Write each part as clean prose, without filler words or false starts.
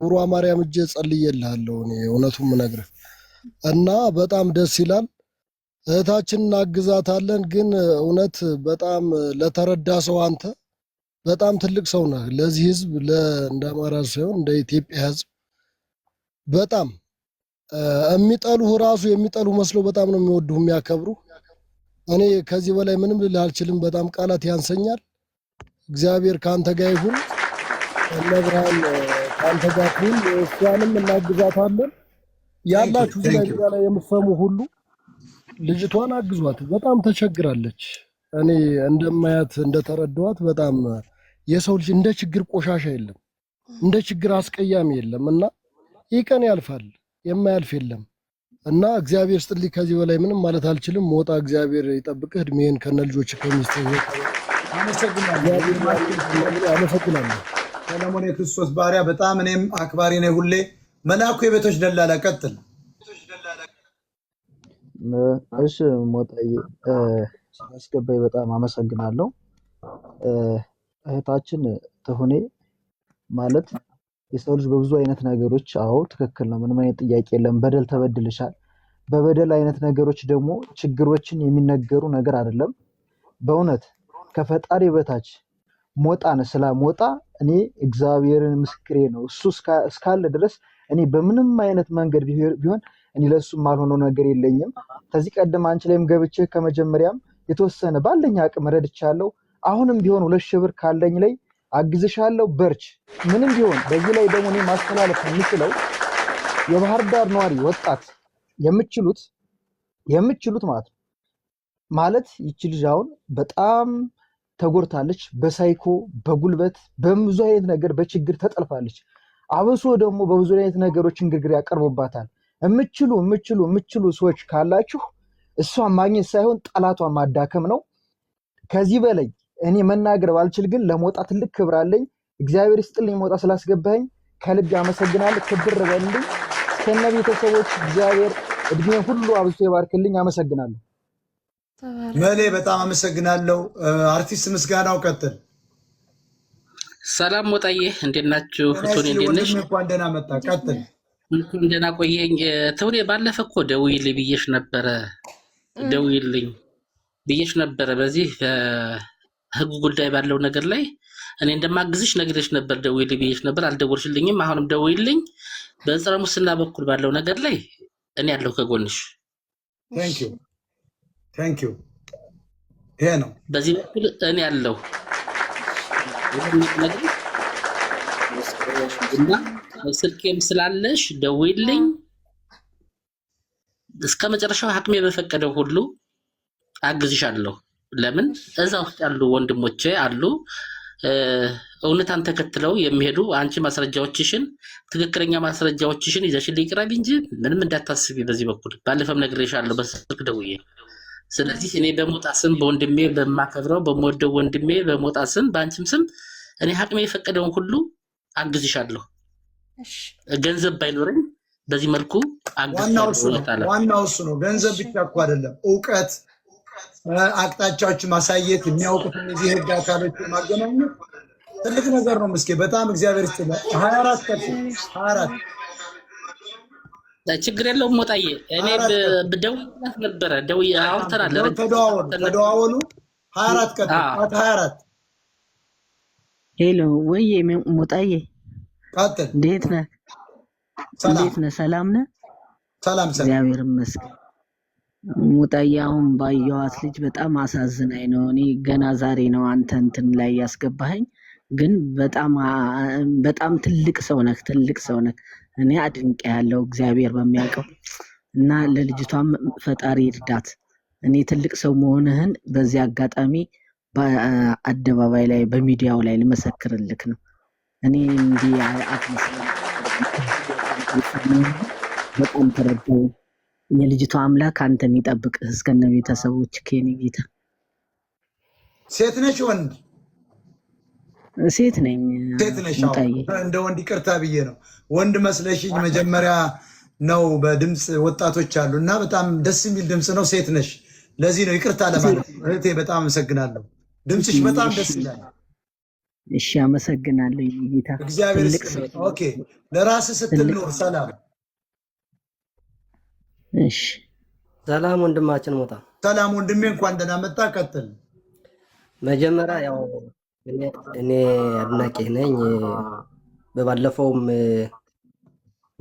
ሩዋ ማርያም እጄ ጸልዬልሃለሁ እኔ እውነቱን ምነግርህ እና በጣም ደስ ይላል። እህታችንን እናግዛታለን። ግን እውነት በጣም ለተረዳ ሰው አንተ በጣም ትልቅ ሰው ነህ። ለዚህ ህዝብ እንደ አማራ ሳይሆን እንደ ኢትዮጵያ ህዝብ በጣም የሚጠሉህ ራሱ የሚጠሉ መስለው በጣም ነው የሚወዱህ የሚያከብሩ። እኔ ከዚህ በላይ ምንም ልልህ አልችልም። በጣም ቃላት ያንሰኛል። እግዚአብሔር ከአንተ ጋር ይሁን። እነብርሃን ከአንተ ጋር ይሁን። እሷንም እናግዛታለን። ያላችሁ እዚህ ላይ የምትሰሙ ሁሉ ልጅቷን አግዟት። በጣም ተቸግራለች። እኔ እንደማያት እንደተረዳኋት በጣም የሰው ልጅ እንደ ችግር ቆሻሻ የለም፣ እንደ ችግር አስቀያሚ የለም እና ይህ ቀን ያልፋል፣ የማያልፍ የለም እና እግዚአብሔር ስጥልኝ። ከዚህ በላይ ምንም ማለት አልችልም። ሞጣ እግዚአብሔር ይጠብቅህ፣ እድሜን ከነ ልጆች ከሚስት አመሰግናለሁ። ሰለሞን የክርስቶስ ባሪያ በጣም እኔም አክባሪ ነኝ ሁሌ። መላኩ የቤቶች ደላላ ቀጥል። እሺ ሞጣዬ አስገባይ በጣም አመሰግናለሁ። እህታችን ትሁኔ ማለት የሰው ልጅ በብዙ አይነት ነገሮች አዎ ትክክል ነው፣ ምንም አይነት ጥያቄ የለም። በደል ተበድልሻል። በበደል አይነት ነገሮች ደግሞ ችግሮችን የሚነገሩ ነገር አይደለም። በእውነት ከፈጣሪ በታች ሞጣን ስላሞጣ እኔ እግዚአብሔርን ምስክሬ ነው። እሱ እስካለ ድረስ እኔ በምንም አይነት መንገድ ቢሆን እኔ ለሱ ማልሆነው ነገር የለኝም። ከዚህ ቀደም አንቺ ላይም ገብቼ ከመጀመሪያም የተወሰነ ባለኝ አቅም ረድቻለሁ። አሁንም ቢሆን 2,000 ብር ካለኝ ላይ አግዝሻለሁ፣ በርች። ምንም ቢሆን በዚህ ላይ ደግሞ እኔ ማስተላለፍ የምችለው የባህር ዳር ነዋሪ ወጣት የምችሉት ማለት ይቺ ልጅ አሁን በጣም ተጎድታለች። በሳይኮ በጉልበት በብዙ አይነት ነገር በችግር ተጠልፋለች። አብሶ ደግሞ በብዙ አይነት ነገሮች እንግርግር ያቀርቡባታል። የምችሉ ሰዎች ካላችሁ እሷን ማግኘት ሳይሆን ጠላቷን ማዳከም ነው። ከዚህ በላይ እኔ መናገር ባልችል ግን ለሞጣ ትልቅ ክብር አለኝ። እግዚአብሔር ይስጥልኝ ሞጣ ስላስገባኝ ከልብ አመሰግናለሁ። ክብር በልልኝ። ከነ ቤተሰቦች እግዚአብሔር እድሜ ሁሉ አብዝቶ ይባርክልኝ። አመሰግናለሁ። መሌ በጣም አመሰግናለሁ። አርቲስት ምስጋናው ቀጥል። ሰላም ሞጣዬ እንዴት ናችሁ? ፍቱን እንዴት ነሽ? እንኳን ደህና መጣ። ቀጥል። እንኳን ደህና ቆየኝ። ተውኔ ባለፈ እኮ ደውዪልኝ ብዬሽ ነበረ። ደውዪልኝ ብዬሽ ነበረ። በዚህ ህግ ጉዳይ ባለው ነገር ላይ እኔ እንደማግዝሽ ነግሬሽ ነበር። ደውዪልኝ ብዬሽ ነበር፣ አልደወልሽልኝም። አሁንም ደውዪልኝ። በጸረ ሙስና በኩል ባለው ነገር ላይ እኔ ያለሁ ከጎንሽ። ታንክ ዩ ይሄ ነው። በዚህ በኩል እኔ ያለሁ እና ስልኬም ስላለሽ ደውዪልኝ። እስከ መጨረሻው አቅሜ በፈቀደው ሁሉ አግዝሻለሁ። ለምን እዛ ውስጥ ያሉ ወንድሞቼ አሉ እውነታን ተከትለው የሚሄዱ። አንቺ ማስረጃዎችሽን ትክክለኛ ማስረጃዎችሽን ይዘሽልኝ ቅረቢ እንጂ ምንም እንዳታስቢ። በዚህ በኩል ባለፈም ነግሬሻለሁ በስልክ ደውዬ። ስለዚህ እኔ በሞጣ ስም በወንድሜ በማከብረው በመወደው ወንድሜ በሞጣ ስም በአንቺም ስም እኔ አቅሜ የፈቀደውን ሁሉ አግዝሻለሁ። ገንዘብ ባይኖረኝ በዚህ መልኩ አግዝሻለሁ። ዋናው እሱ ነው። ገንዘብ ብቻ እኮ አይደለም፣ እውቀት፣ አቅጣጫዎች ማሳየት፣ የሚያውቁት እነዚህ ህግ አካሎች ማገናኘት ትልቅ ነገር ነው። ምስኪ በጣም እግዚአብሔር ይስጥልህ። 24 ቀን 24 ችግር የለውም ሞጣዬ። እኔ ብደውልላት ነበረ አውርተናል። ተደዋወሉ 24 ቀን 24 ሄሎ ወይ ሞጣዬ ቀጥል። እንዴት ነህ? ሰላም ነህ? ሰላም እግዚአብሔር ይመስገን። ሞጣዬ አሁን ባየኋት ልጅ በጣም አሳዝናኝ ነው። እኔ ገና ዛሬ ነው አንተ እንትን ላይ ያስገባኸኝ፣ ግን በጣም ትልቅ ሰው ነህ። እኔ አድንቄ ያለው እግዚአብሔር በሚያውቀው እና ለልጅቷም ፈጣሪ ይርዳት። እኔ ትልቅ ሰው መሆንህን በዚህ አጋጣሚ በአደባባይ ላይ በሚዲያው ላይ ልመሰክርልክ ነው። እኔ እንዲህ አትመስልም። በጣም ተረዳሁ። የልጅቷ አምላክ አንተን ይጠብቅህ እስከነ ቤተሰቦች። ከኔ ጌታ ሴት ነሽ ወንድ? ሴት ነኝ። እንደ ወንድ ይቅርታ ብዬ ነው። ወንድ መስለሽኝ መጀመሪያ ነው። በድምፅ ወጣቶች አሉ እና በጣም ደስ የሚል ድምፅ ነው። ሴት ነሽ፣ ለዚህ ነው ይቅርታ ለማለት። እህቴ በጣም አመሰግናለሁ። ድምፅሽ በጣም ደስ ይላል። እሺ አመሰግናለሁ ጌታ። እግዚአብሔር ትልቅ ሰው ይስጥልኝ። ኦኬ ለራስህ ስትል ኑር። ሰላም እሺ ሰላም ወንድማችን ሞታ። ሰላም ወንድሜ፣ እንኳን ደህና መጣ። ቀጥል። መጀመሪያ ያው እኔ አድናቂ ነኝ። በባለፈውም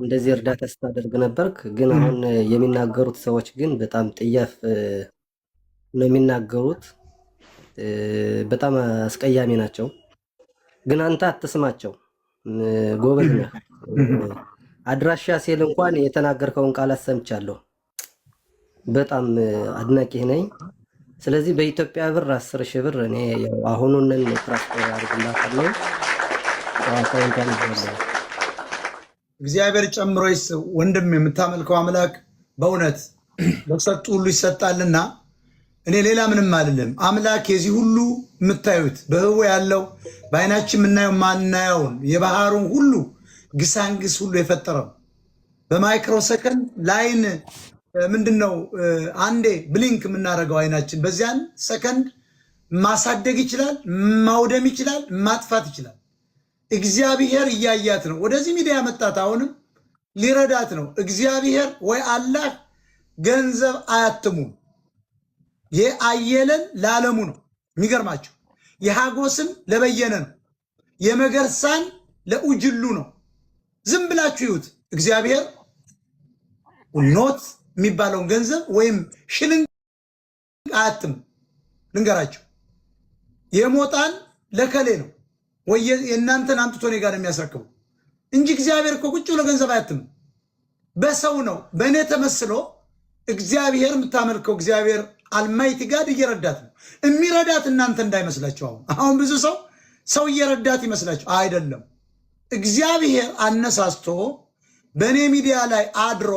እንደዚህ እርዳታ ስታደርግ ነበርክ። ግን አሁን የሚናገሩት ሰዎች ግን በጣም ጥያፍ ነው የሚናገሩት። በጣም አስቀያሚ ናቸው። ግን አንተ አትስማቸው፣ ጎበዝ ነህ። አድራሻ ሲል እንኳን የተናገርከውን ቃላት ሰምቻለሁ። በጣም አድናቂ ነኝ። ስለዚህ በኢትዮጵያ ብር 10,000 ብር እኔ ያው አሁኑን ትራንስፈር አድርግላታለሁ። እግዚአብሔር ጨምሮ ወንድም የምታመልከው አምላክ በእውነት ለሰጡ ሁሉ ይሰጣልና እኔ ሌላ ምንም አይደለም። አምላክ የዚህ ሁሉ የምታዩት በህዋ ያለው በአይናችን የምናየው ማናየውን የባህሩን ሁሉ ግሳንግስ ሁሉ የፈጠረው በማይክሮ ሰከንድ ላይን ምንድነው አንዴ ብሊንክ የምናደርገው አይናችን በዚያን ሰከንድ ማሳደግ ይችላል፣ ማውደም ይችላል፣ ማጥፋት ይችላል። እግዚአብሔር እያያት ነው። ወደዚህ ሚዲያ መጣት አሁንም ሊረዳት ነው። እግዚአብሔር ወይ አላህ ገንዘብ አያትሙም። የአየለን ለዓለሙ ነው። የሚገርማቸው የሃጎስን ለበየነ ነው። የመገርሳን ለኡጅሉ ነው። ዝም ብላችሁ ይዩት። እግዚአብሔር ኖት የሚባለውን ገንዘብ ወይም ሽልንግ አያትም። ልንገራቸው፣ የሞጣን ለከሌ ነው ወይ የእናንተን አምጥቶ እኔ ጋር የሚያስረክቡ እንጂ እግዚአብሔር እኮ ቁጭ ብሎ ገንዘብ አያትም። በሰው ነው በእኔ ተመስሎ እግዚአብሔር የምታመልከው እግዚአብሔር አልማይቲ ጋር እየረዳት ነው። የሚረዳት እናንተ እንዳይመስላችሁ። አሁን ብዙ ሰው እየረዳት ይመስላችሁ አይደለም። እግዚአብሔር አነሳስቶ በእኔ ሚዲያ ላይ አድሮ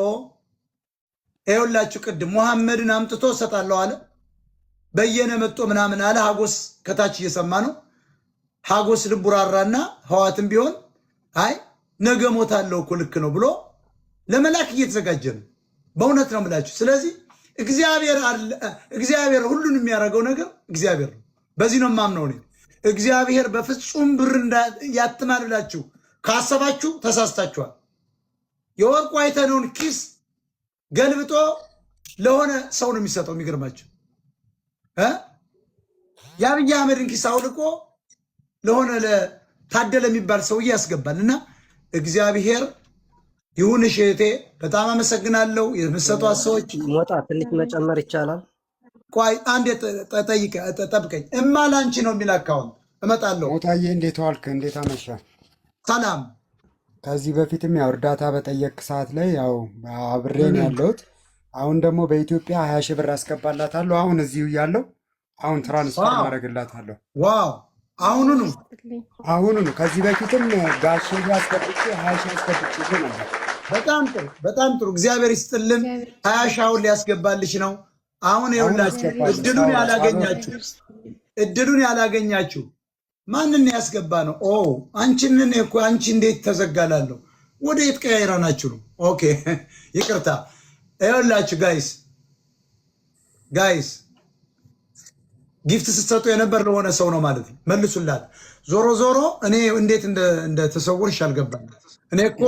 ይኸውላችሁ፣ ቅድም ሙሐመድን አምጥቶ እሰጣለሁ አለ። በየነ መጦ ምናምን አለ። ሀጎስ ከታች እየሰማ ነው። ሀጎስ ልቡራራና ህዋትም ቢሆን አይ ነገ ሞታለሁ እኮ ልክ ነው ብሎ ለመላክ እየተዘጋጀ ነው። በእውነት ነው የምላችሁ። ስለዚህ እግዚአብሔር ሁሉን የሚያደርገው ነገር እግዚአብሔር ነው። በዚህ ነው የማምነው እኔ። እግዚአብሔር በፍጹም ብር ያትማል ብላችሁ ካሰባችሁ ተሳስታችኋል። የወርቁ አይተነውን ኪስ ገልብጦ ለሆነ ሰው ነው የሚሰጠው። የሚገርማችሁ የአብይ አህመድን ኪስ አውልቆ ለሆነ ለታደለ የሚባል ሰውዬ ያስገባል። እና እግዚአብሔር ይሁንሽ እህቴ፣ በጣም አመሰግናለሁ። የምትሰጧት ሰዎች ሞጣ ትንሽ መጨመር ይቻላል? ቆይ አንዴ ጠብቀኝ። እማ ላንቺ ነው የሚል አካውንት እመጣለሁ። ሞጣዬ እንዴት ዋልክ? እንዴት አመሻ? ሰላም። ከዚህ በፊትም ያው እርዳታ በጠየቅ ሰዓት ላይ ያው አብሬን ያለሁት። አሁን ደግሞ በኢትዮጵያ 20,000 ብር አስገባላታለሁ። አሁን እዚሁ እያለሁ አሁን ትራንስፈር ማድረግላታለሁ። ዋው! አሁኑኑ ነው። ከዚህ በፊትም ጋሼ አስገብቼ 20,000 አስገብቼ ነበር። በጣም ጥሩ፣ በጣም ጥሩ። እግዚአብሔር ይስጥልን። 20,000 ሊያስገባልሽ ነው። አሁን ይኸውላችሁ እድሉን ያላገኛችሁ ማንን ያስገባ ነው? አንቺንን እኮ አንቺ እንዴት ተዘጋላለሁ? ወደ የት ቀያይራናችሁ ነው? ኦኬ ይቅርታ። ይኸውላችሁ ጋይስ ጊፍት ስትሰጡ የነበር ለሆነ ሰው ነው ማለት ነው። መልሱላት። ዞሮ ዞሮ እኔ እንዴት እንደተሰወርሽ አልገባኝ። እኔ እኮ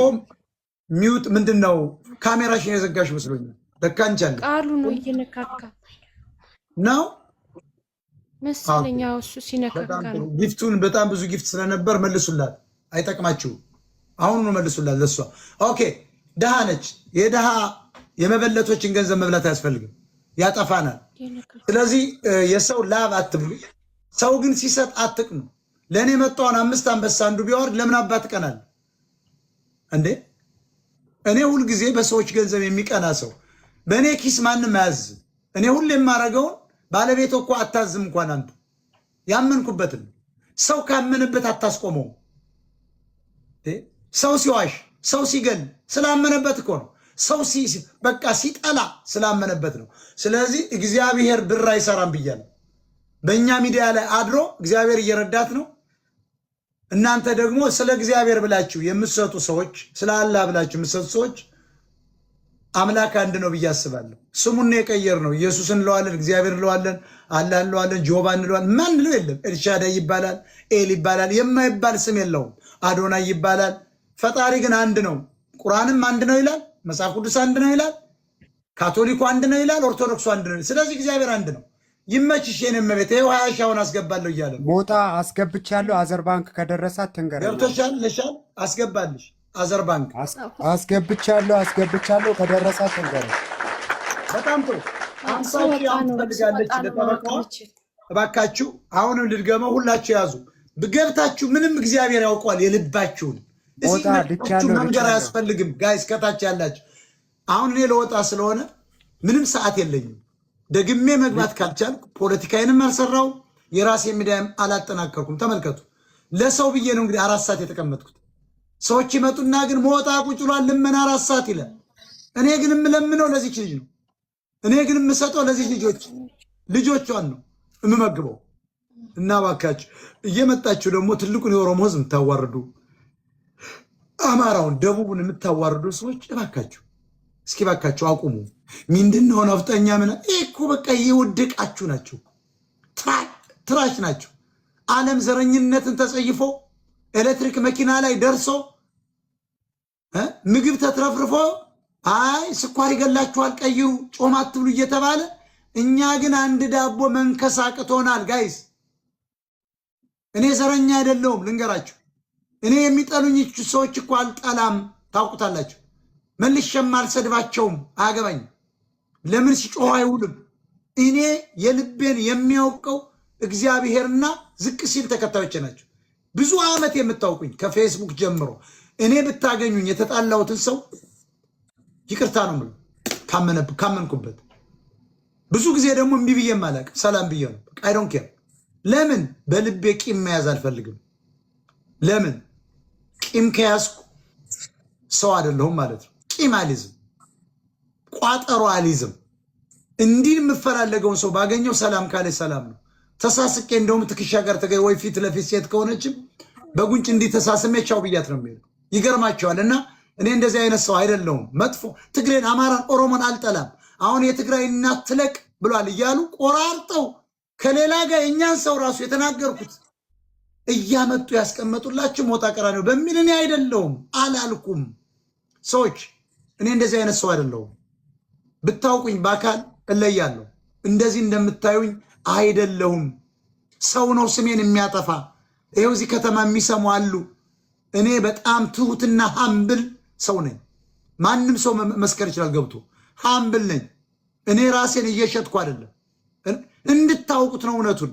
ሚውት ምንድን ነው ካሜራሽን የዘጋሽ መስሎኛል። ለካ አንቺ አለ ቃሉ ነው እየነካካ ነው መሰለኝ። እሱ ሲነካካ ነው። ጊፍቱን በጣም ብዙ ጊፍት ስለነበር መልሱላት። አይጠቅማችሁም። አሁን ነው መልሱላት ለሷ። ኦኬ ድሃ ነች። የድሃ የመበለቶችን ገንዘብ መብላት አያስፈልግም፣ ያጠፋናል። ስለዚህ የሰው ላብ አትብሉ። ሰው ግን ሲሰጥ አትቅኑ። ለእኔ መጣውን 5 አንበሳ አንዱ ቢያወርድ ለምን አባት ቀናል እንዴ? እኔ ሁልጊዜ በሰዎች ገንዘብ የሚቀና ሰው በእኔ ኪስ ማንም አያዝም። እኔ ሁሌ የማደርገውን ባለቤት እኮ አታዝም። እንኳን አንተ ያመንኩበትን ሰው ካመነበት አታስቆመው። ሰው ሲዋሽ፣ ሰው ሲገል ስላመነበት እኮ ነው። ሰው በቃ ሲጠላ ስላመነበት ነው። ስለዚህ እግዚአብሔር ብር አይሰራም ብያለሁ። በእኛ ሚዲያ ላይ አድሮ እግዚአብሔር እየረዳት ነው። እናንተ ደግሞ ስለ እግዚአብሔር ብላችሁ የምትሰጡ ሰዎች፣ ስለ አላህ ብላችሁ የምትሰጡ ሰዎች አምላክ አንድ ነው ብዬ አስባለሁ። ስሙን የቀየር ነው። ኢየሱስ እንለዋለን፣ እግዚአብሔር እንለዋለን፣ አለን ጆባ እንለዋለን። ማን ነው የለም። ኤልሻዳይ ይባላል፣ ኤል ይባላል፣ የማይባል ስም የለውም። አዶናይ ይባላል። ፈጣሪ ግን አንድ ነው። ቁርአንም አንድ ነው ይላል። መጽሐፍ ቅዱስ አንድ ነው ይላል። ካቶሊኩ አንድ ነው ይላል። ኦርቶዶክሱ አንድ ነው። ስለዚህ እግዚአብሔር አንድ ነው። ይመችሽ የኔ እመቤት። ይኸው 20 ሺህ አሁን አስገባለሁ እያለ ነው። ሞጣ አስገብቻለሁ። አዘር ባንክ ከደረሳት ትንገረኝ። ገብቶሻል? ለሻል አስገባልሽ። አዘር ባንክ አስገብቻለሁ። ከደረሳት ትንገረኝ። በጣም ጥሩ። 50 ሺህ አሁን ትፈልጋለች ለጠበቃዋ። እባካችሁ አሁንም ልድገመው። ሁላችሁ ያዙ። ገብታችሁ ምንም እግዚአብሔር ያውቋል የልባችሁን። እዚህ መንገር አያስፈልግም። ጋይስ ከታች ያላችሁ አሁን እኔ ለወጣ ስለሆነ ምንም ሰዓት የለኝም። ደግሜ መግባት ካልቻልኩ ፖለቲካዬንም አልሰራው የራሴ ሚዲያም አላጠናከርኩም። ተመልከቱ። ለሰው ብዬ ነው እንግዲህ 4 ሰዓት የተቀመጥኩት። ሰዎች ይመጡና ግን ሞጣ ቁጭ ብሏል ልመና 4 ሰዓት ይላል። እኔ ግን የምለምነው ለዚች ልጅ ነው። እኔ ግን የምሰጠው ለዚህ ልጆቿን ነው የምመግበው። እና እባካችሁ እየመጣችሁ ደግሞ ትልቁን የኦሮሞ ህዝብ የምታዋርዱ አማራውን፣ ደቡቡን የምታዋርዱ ሰዎች እባካችሁ እስኪ እባካችሁ አቁሙ። ምንድነው ነፍጠኛ ምን እኮ በቃ የወደቃችሁ ናችሁ፣ ትራሽ ናችሁ። ዓለም ዘረኝነትን ተጸይፎ ኤሌክትሪክ መኪና ላይ ደርሶ ምግብ ተትረፍርፎ አይ ስኳር ይገላችኋል ቀይሩ ጮማ አትብሉ እየተባለ እኛ ግን አንድ ዳቦ መንከሳቅቶናል። ጋይስ እኔ ዘረኛ አይደለሁም ልንገራችሁ። እኔ የሚጠሉኝ ሰዎች እኮ አልጠላም፣ ታውቁታላችሁ። መልሼም አልሰድባቸውም፣ አያገባኝም። ለምን ሲጮህ አይውልም። እኔ የልቤን የሚያውቀው እግዚአብሔርና ዝቅ ሲል ተከታዮቼ ናቸው። ብዙ ዓመት የምታውቁኝ ከፌስቡክ ጀምሮ እኔ ብታገኙኝ የተጣላሁትን ሰው ይቅርታ ነው የምለው ካመንኩበት። ብዙ ጊዜ ደግሞ እምቢ ብዬ ማላቅ ሰላም ብዬ ነው። አይ ዶንት ኬር። ለምን በልቤ ቂም መያዝ አልፈልግም። ለምን ቂም ከያዝኩ ሰው አይደለሁም ማለት ነው። ቂም አልይዝም፣ ቋጠሮ አልይዝም። እንዲህ የምፈላለገውን ሰው ባገኘው ሰላም ካለ ሰላም ነው። ተሳስቄ እንደውም ትከሻ ጋር ተገኝ ወይ ፊት ለፊት ሴት ከሆነችም በጉንጭ እንዲህ ተሳስሜ ቻው ብያት ነው የሚሄደው። ይገርማቸዋል። እና እኔ እንደዚህ አይነት ሰው አይደለሁም። መጥፎ ትግሬን፣ አማራን፣ ኦሮሞን አልጠላም። አሁን የትግራይ እናት ትለቅ ብሏል እያሉ ቆራርጠው ከሌላ ጋር የእኛን ሰው ራሱ የተናገርኩት እያመጡ ያስቀመጡላችሁ ሞጣ ቀራኒዮ በሚል እኔ አይደለሁም አላልኩም። ሰዎች እኔ እንደዚህ አይነት ሰው አይደለሁም። ብታውቁኝ በአካል እለያለሁ። እንደዚህ እንደምታዩኝ አይደለሁም። ሰው ነው ስሜን የሚያጠፋ። ይኸው እዚህ ከተማ የሚሰሙ አሉ። እኔ በጣም ትሁትና ሀምብል ሰው ነኝ። ማንም ሰው መስከር ይችላል ገብቶ። ሀምብል ነኝ። እኔ ራሴን እየሸጥኩ አይደለም። እንድታውቁት ነው እውነቱን።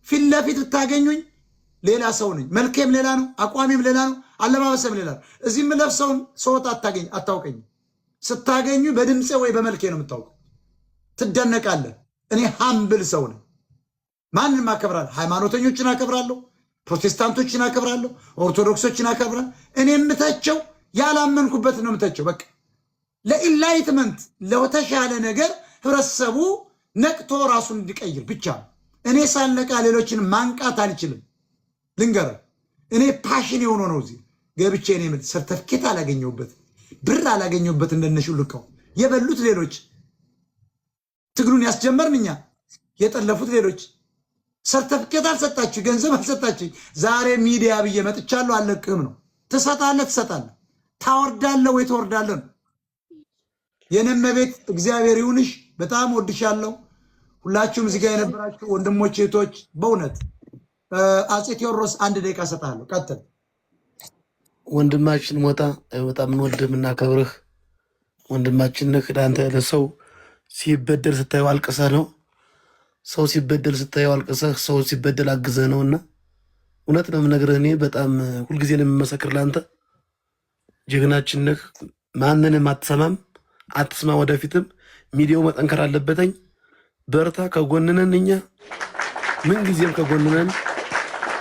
ፊት ለፊት ብታገኙኝ ሌላ ሰው ነኝ። መልኬም ሌላ ነው፣ አቋሜም ሌላ ነው፣ አለባበሰም ሌላ ነው። እዚህ የምለብሰውን ሰውት አታውቀኝም። ስታገኙ በድምፄ ወይ በመልኬ ነው የምታውቁ። ትደነቃለህ። እኔ ሀምብል ሰው ነኝ። ማንም አከብራለሁ። ሃይማኖተኞችን አከብራለሁ፣ ፕሮቴስታንቶችን አከብራለሁ፣ ኦርቶዶክሶችን አከብራለሁ። እኔ የምተቸው ያላመንኩበትን ነው የምተቸው። በቃ ለኢንላይትመንት ለተሻለ ነገር ህብረተሰቡ ነቅቶ ራሱን እንዲቀይር ብቻ። እኔ ሳልነቃ ሌሎችን ማንቃት አልችልም። ልንገርህ፣ እኔ ፓሽን የሆነ ነው እዚህ ገብቼ እኔ ምን ሰርተፍኬት አላገኘሁበት፣ ብር አላገኘሁበት። እንደነሹ ልቀው የበሉት ሌሎች፣ ትግሉን ያስጀመርን እኛ፣ የጠለፉት ሌሎች። ሰርተፍኬት አልሰጣችሁ፣ ገንዘብ አልሰጣችሁ። ዛሬ ሚዲያ ብዬ መጥቻለሁ። አለቅህም ነው። ትሰጣለህ፣ ታወርዳለህ ወይ ትወርዳለህ ነው። የነመ ቤት እግዚአብሔር ይሁንሽ። በጣም ወድሻለሁ። ሁላችሁም እዚህ ጋር የነበራችሁ ወንድሞች እህቶች፣ በእውነት አፄ ቴዎድሮስ 1 ደቂቃ ሰጣለሁ። ቀጥል ወንድማችን ሞጣ፣ በጣም እንወድህ የምናከብርህ ወንድማችን ነህ። ለአንተ ለሰው ሲበደል ስታየው አልቅሰህ ነው። ሰው ሲበደል ስታየው አልቅሰህ፣ ሰው ሲበደል አግዘህ ነው። እና እውነት ነው የምነግርህ። እኔ በጣም ሁልጊዜ ነው የምመሰክር ለአንተ። ጀግናችን ነህ። ማንንም አትሰማም፣ አትስማ። ወደፊትም ሚዲያው መጠንከር አለበተኝ። በርታ፣ ከጎንነን። እኛ ምንጊዜም ከጎንነን።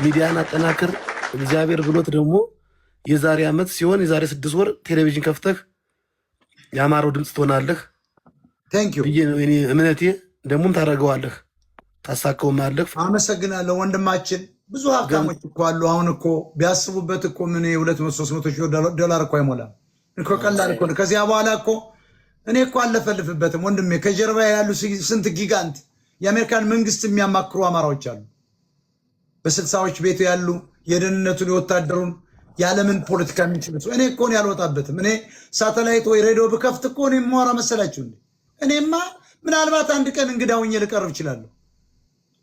ሚዲያን አጠናክር። እግዚአብሔር ብሎት ደግሞ የዛሬ ዓመት ሲሆን የዛሬ 6 ወር ቴሌቪዥን ከፍተህ የአማራው ድምፅ ትሆናለህ ብዬ ነው እኔ እምነቴ። ደግሞም ታደርገዋለህ፣ ታሳካውማለህ። አመሰግናለሁ ወንድማችን። ብዙ ሀብታሞች እኮ አሉ። አሁን እኮ ቢያስቡበት እኮ ምን 200-300 ዶላር እኮ አይሞላም እኮ፣ ቀላል እኮ። ከዚያ በኋላ እኮ እኔ እኮ አለፈልፍበትም ወንድሜ። ከጀርባ ያሉ ስንት ጊጋንት የአሜሪካን መንግስት የሚያማክሩ አማራዎች አሉ። በ60ዎች ቤቱ ያሉ የደህንነቱን የወታደሩን የዓለምን ፖለቲካ የሚችሉት እኔ እኮ ነው ያልወጣበትም። እኔ ሳተላይት ወይ ሬዲዮ ብከፍት እኮ ነው የማወራ መሰላችሁ እንዴ? እኔማ ምናልባት አንድ ቀን እንግዳ ሆኜ ልቀርብ እችላለሁ።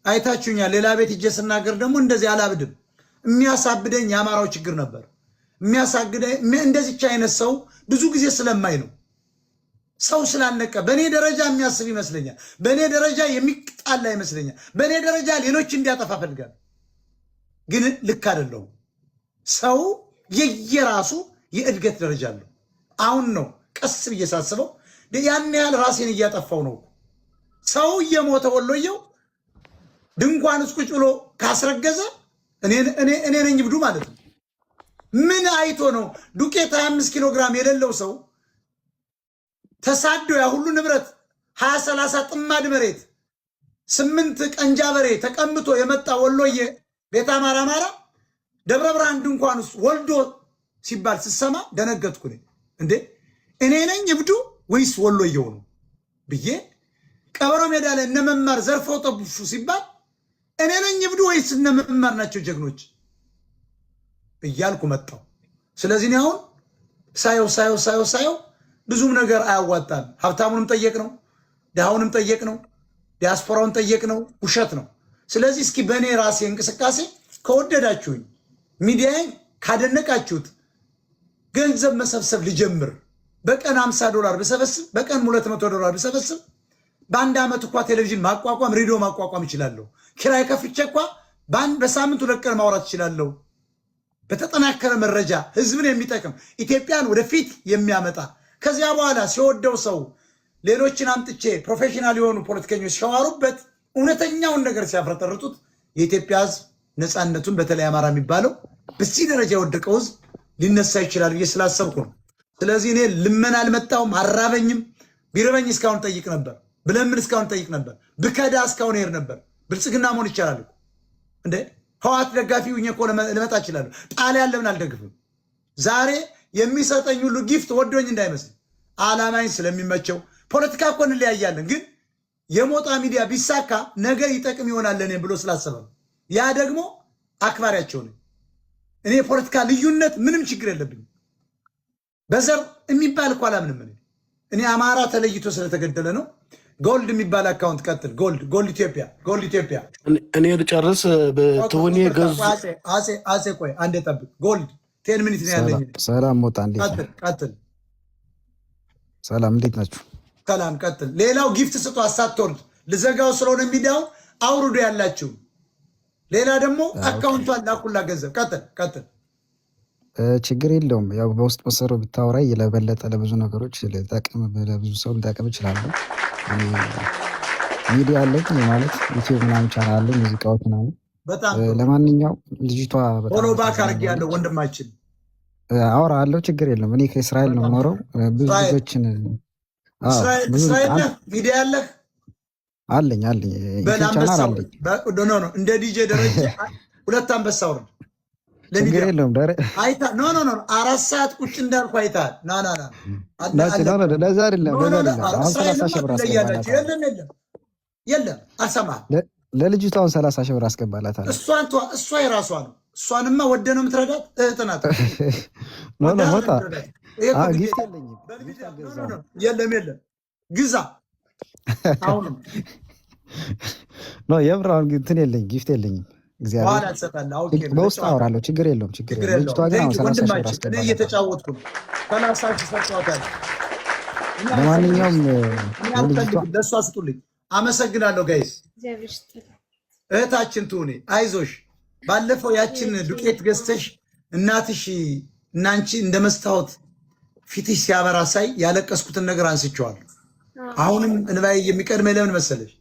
አይታችሁኛል። ሌላ ቤት ሂጄ ስናገር ደግሞ እንደዚህ አላብድም። የሚያሳብደኝ የአማራው ችግር ነበር። የሚያሳግደኝ እንደዚች አይነት ሰው ብዙ ጊዜ ስለማይ ነው። ሰው ስላልነቀ በእኔ ደረጃ የሚያስብ ይመስለኛል። በእኔ ደረጃ የሚጣላ ይመስለኛል። በእኔ ደረጃ ሌሎች እንዲያጠፋ ፈልጋል። ግን ልክ አይደለሁም። ሰው የየራሱ የእድገት ደረጃ አለው። አሁን ነው ቀስ ብዬ ሳስበው ያን ያህል ራሴን እያጠፋው ነው። ሰው እየሞተ ወሎየው ድንኳን ውስጥ ቁጭ ብሎ ካስረገዘ እኔ ነኝ ብዱ ማለት ነው። ምን አይቶ ነው? ዱቄት 25 ኪሎ ግራም የሌለው ሰው ተሳዶ ያ ሁሉ ንብረት 20-30 ጥማድ መሬት 8 ቀንጃ በሬ ተቀምጦ የመጣ ወሎዬ ቤት አማራ ደብረ ብርሃን ድንኳን ውስጥ ወልዶ ሲባል ስሰማ ደነገጥኩ። እንዴ እኔ ነኝ እብዱ ወይስ ወሎዬው ነው ብዬ ቀበሮ ሜዳ ላይ እነመማር ዘርፈው ጠቡሹ ሲባል እኔ ነኝ እብዱ ወይስ እነመማር ናቸው ጀግኖች እያልኩ መጣሁ። ስለዚህ አሁን ሳየው ብዙም ነገር አያዋጣም። ሀብታሙንም ጠየቅ ነው፣ ድሃውንም ጠየቅ ነው፣ ዲያስፖራውን ጠየቅ ነው፣ ውሸት ነው። ስለዚህ እስኪ በእኔ ራሴ እንቅስቃሴ ከወደዳችሁኝ ሚዲያን ካደነቃችሁት ገንዘብ መሰብሰብ ልጀምር። በቀን $50 ብሰበስብ በቀን $200 ብሰበስብ በአንድ ዓመት እንኳ ቴሌቪዥን ማቋቋም ሬዲዮ ማቋቋም እችላለሁ። ኪራይ ከፍቼ እንኳ በሳምንት 2 ቀን ማውራት እችላለሁ። በተጠናከረ መረጃ ህዝብን የሚጠቅም ኢትዮጵያን ወደፊት የሚያመጣ ከዚያ በኋላ ሲወደው ሰው ሌሎችን አምጥቼ ፕሮፌሽናል የሆኑ ፖለቲከኞች ሲያዋሩበት እውነተኛውን ነገር ሲያፍረጠርጡት የኢትዮጵያ ህዝብ ነፃነቱን በተለይ አማራ የሚባለው በዚህ ደረጃ የወደቀው ህዝብ ሊነሳ ይችላል ብዬ ስላሰብኩ ነው። ስለዚህ እኔ ልመና አልመጣሁም፣ አራበኝም። ቢርበኝ እስካሁን ጠይቅ ነበር፣ ብለምን እስካሁን ጠይቅ ነበር፣ ብከዳ እስካሁን ሄድ ነበር። ብልጽግና መሆን ይቻላል እንዴ? ህዋት ደጋፊ ሁኜ እኮ ልመጣ እችላለሁ። ጣሊያን ለምን አልደግፍም? ዛሬ የሚሰጠኝ ሁሉ ጊፍት ወዶኝ እንዳይመስል አላማኝ ስለሚመቸው። ፖለቲካ እኮ እንለያያለን፣ ግን የሞጣ ሚዲያ ቢሳካ ነገ ይጠቅም ይሆናል ለኔ ብሎ ስላሰበ ነው። ያ ደግሞ አክባሪያቸው ነኝ። እኔ የፖለቲካ ልዩነት ምንም ችግር የለብኝም። በዘር የሚባል እኮ አላምንም። እኔ አማራ ተለይቶ ስለተገደለ ነው። ጎልድ የሚባል አካውንት ቀጥል። ጎልድ ኢትዮጵያ እኔ ልጨርስ። በትውኔ ገዙ አጼ ቆይ አንዴ ጠብቅ። ጎልድ 10 ሚኒት ነው ያለኝ። ሰላም ሞጣ፣ እንዴት ቀጥል። ሰላም፣ እንዴት ናችሁ? ሰላም፣ ቀጥል። ሌላው ጊፍት ስጡ አሳትወርድ ልዘጋው ስለሆነ ሚዲያው አውርዶ ያላችሁ። ሌላ ደግሞ አካውንቷን ላኩላ ገንዘብ። ቀጥል። ችግር የለውም። ያው በውስጥ መሰሩ ብታወራይ ለበለጠ ለብዙ ነገሮች ልጠቅም ለብዙ ሰው ልጠቅም እችላለሁ። ሚዲያ አለኝ ማለት ዩቲዩብ ምናምን ቻናል አለኝ፣ ሙዚቃዎች ምናምን። ለማንኛውም ልጅቷ ፎሎ ባክ አድርጌ ያለው ወንድማችን አወራለሁ፣ ችግር የለም። እኔ ከእስራኤል ነው የምኖረው። ብዙ ልጆችን እስራኤል ሚዲያ ያለህ አለኝ ቻናል አለኝ። እንደ ዲጄ ደረጃ 2 አንበሳ ውረድ። ችግር የለውም። 4 ሰዓት ቁጭ እንዳልኩ አይተሃል። ለዛ አይደለም አሁን 30 ሺህ ብር አስገባላት። የለም አልሰማህም። ለልጅቷ አሁን 30 ሺህ ብር አስገባላት። እሷ የራሷ ነው። እሷንማ ወደ ነው የምትረዳት። እህት ናት። ሞጣ ጊፍት የለም ግዛ። አሁንም የምር አሁን እንትን የለኝ ጊፍት የለኝም። በውስጥ አወራለሁ፣ ችግር የለውም። ልጅቷ ግን አሁን 30 ሺህ ብር አስገባላት። እየተጫወትኩ ነው። 30 ሺህ ሰጥቷታል። ለማንኛውም ለእሷ ስጡልኝ። አመሰግናለሁ ጋይስ። እህታችን ትሁኔ አይዞሽ። ባለፈው ያችን ዱቄት ገዝተሽ እናትሽ እናንቺ እንደ መስታወት ፊትሽ ሲያበራ ሳይ ያለቀስኩትን ነገር አንስቼዋለሁ። አሁንም እንባዬ የሚቀድመኝ ለምን መሰለሽ?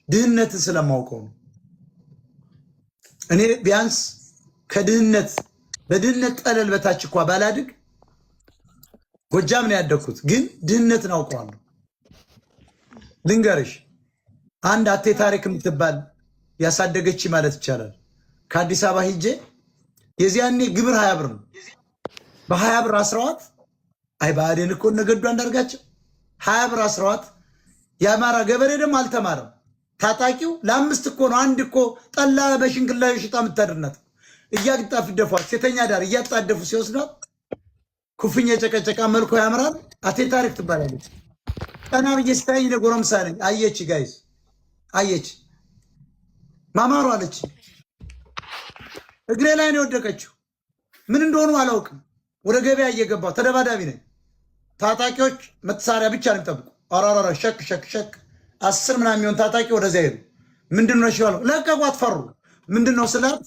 ድህነትን ስለማውቀው ነው። እኔ ቢያንስ በድህነት ጠለል በታች እኳ ባላድግ ጎጃም ነው ያደግኩት፣ ግን ድህነትን አውቀዋለሁ። ልንገርሽ፣ አንድ አቴ ታሪክ የምትባል ያሳደገች ማለት ይቻላል። ከአዲስ አበባ ሂጄ የዚያኔ ግብር 20 ብር ነው። በ20 ብር አስረዋት። አይ ብአዴን እኮ ነገዱ አንዳርጋቸው 20 ብር አስረዋት። የአማራ ገበሬ ደግሞ አልተማረም። ታጣቂው ለአምስት እኮ ነው። አንድ እኮ ጠላ በሽንግላ ሽጣ የምታድርናት እያጣፍ ደፏት ሴተኛ ዳር እያጣደፉ ሲወስዷት ኩፍኝ የጨቀጨቃ መልኮ ያምራል። አቴ ታሪክ ትባላለች። ቀና ብዬ ስታየኝ ለጎረምሳ ነኝ። አየች ጋይዝ አየች ማማሩ አለች። እግሬ ላይ ነው የወደቀችው። ምን እንደሆኑ አላውቅም። ወደ ገበያ እየገባሁ ተደባዳቢ ነኝ። ታጣቂዎች መሳሪያ ብቻ ነው የሚጠብቁ። አራራራ ሸክ ሸክ ሸክ 10 ምናምን የሚሆን ታጣቂ ወደዚያ ሄዱ። ምንድነው ሽባለው ለቀቋት። ፈሩ። ምንድነው ስላት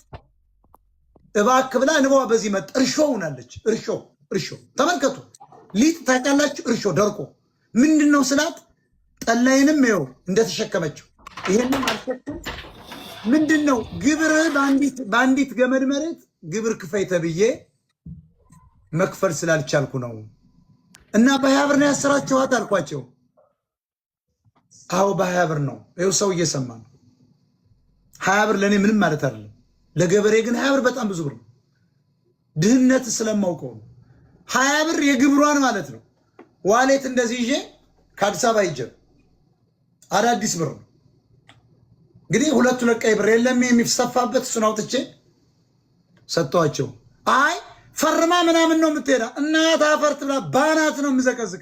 እባክህ ብላ ንባዋ በዚህ መጥ እርሾ ሆናለች። እርሾ ተመልከቱ። ሊጥ ታውቃላችሁ? እርሾ ደርቆ ምንድነው ስላት ጠላይንም ይኸው እንደተሸከመችው ይሄንን አልሸከም። ምንድነው ግብር በአንዲት ገመድ መሬት ግብር ክፈይ ተብዬ መክፈል ስላልቻልኩ ነው እና በ20 ብር ነው ያሰራችኋት አልኳቸው። አዎ በ20 ብር ነው። ይኸው ሰው እየሰማ ነው። 20 ብር ለእኔ ምንም ማለት አይደለም። ለገበሬ ግን 20 ብር በጣም ብዙ ብር ነው። ድህነት ስለማውቀው ነው። 20 ብር የግብሯን ማለት ነው። ዋሌት እንደዚህ ይዤ ከአዲስ አበባ ይጀ አዳዲስ ብር ነው እንግዲህ 2 ቀይ ብር የለም የሚሰፋበት እሱን አውጥቼ ሰጥቷቸው አይ ፈርማ ምናምን ነው የምትሄዳ እናት አፈርት ብላ ባናት ነው የምዘቀዝቅ።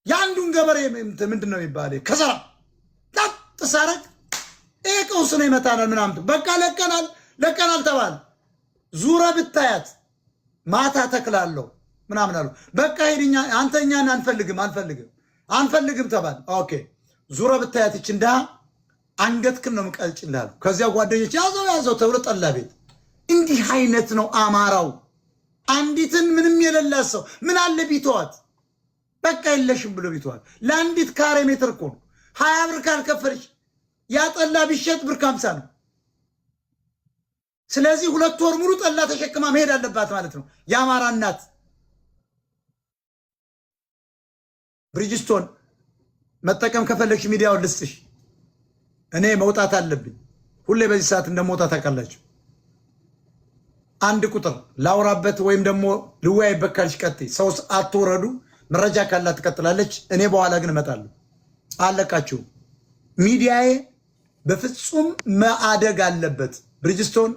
የአንዱን ገበሬ ምንድን ነው የሚባል ከሰራ ሳረግ ይሄ ቀውስ ነው ይመታናል ምናምን በቃ ለቀናል ተባለ። ዙረ ብታያት ማታ ተክላለሁ ምናምን አሉ። በቃ ሄድኛ አንተኛን አንፈልግም ተባለ። ኦኬ ዙረ ብታያት እች እንዳ አንገትክን ነው የምቀልጭልህ። ከዚያ ጓደኞች ያዘው ተብሎ ጠላ ቤት። እንዲህ አይነት ነው አማራው። አንዲትን ምንም የሌላት ሰው ምን አለ ቢተዋት በቃ የለሽም ብሎ ቢተዋት። ለአንዲት ካሬ ሜትር እኮ ነው 20 ብር ካልከፈልሽ ያጠላ ቢሸጥ ብር 50 ነው። ስለዚህ 2 ወር ሙሉ ጠላ ተሸክማ መሄድ አለባት ማለት ነው የአማራ እናት። ብሪጅስቶን መጠቀም ከፈለግሽ ሚዲያውን ልስጥሽ። እኔ መውጣት አለብኝ። ሁሌ በዚህ ሰዓት እንደመውጣት ታውቃላችሁ። አንድ ቁጥር ላውራበት ወይም ደግሞ ልወያይበት ካልሽ ቀጥይ። ሰው አትወረዱ። መረጃ ካላት ትቀጥላለች። እኔ በኋላ ግን እመጣለሁ። አለቃችሁ። ሚዲያዬ በፍጹም ማደግ አለበት። ብሪጅስቶን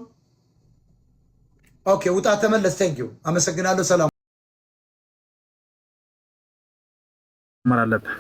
ኦኬ፣ ውጣ ተመለስ። ቴንኪው፣ አመሰግናለሁ። ሰላም አለብህ